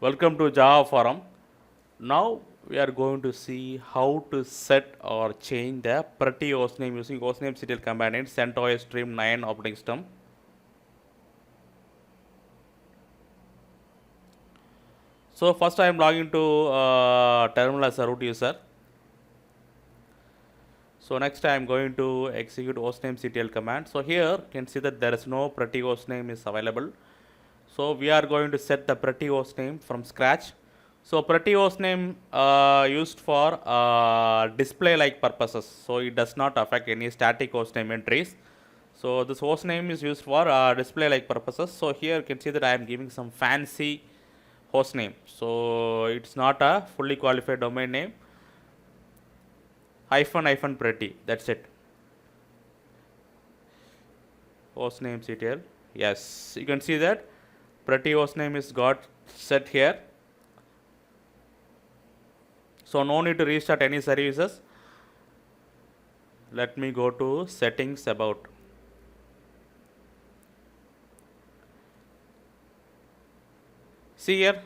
Welcome to Java Forum. Now we are going to see how to set or change the pretty hostname using hostnamectl command in CentOS Stream 9 operating system. So first I am logging to terminal as a root user. So next I am going to execute hostnamectl command. So here you can see that there is no pretty hostname is available. So we are going to set the pretty hostname from scratch. So pretty hostname used for display like purposes. So it does not affect any static hostname entries. So this hostname is used for display like purposes. So here you can see that I am giving some fancy hostname. So it's not a fully qualified domain name. Hyphen pretty. That's it. Hostnamectl. Yes, you can see that pretty hostname is got set here. So no need to restart any services. Let me go to settings about. See here,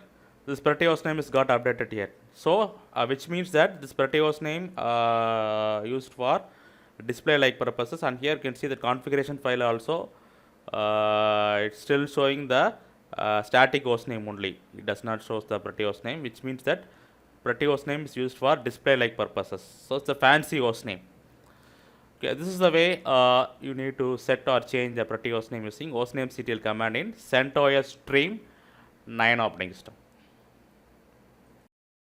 this pretty hostname is got updated here. So which means that this pretty hostname used for display like purposes, and here you can see the configuration file also. It's still showing the static hostname only. It does not show the pretty hostname, which means that pretty hostname is used for display like purposes. So it's the fancy hostname. Okay, this is the way you need to set or change the pretty hostname using hostnamectl command in CentOS Stream 9 operating system.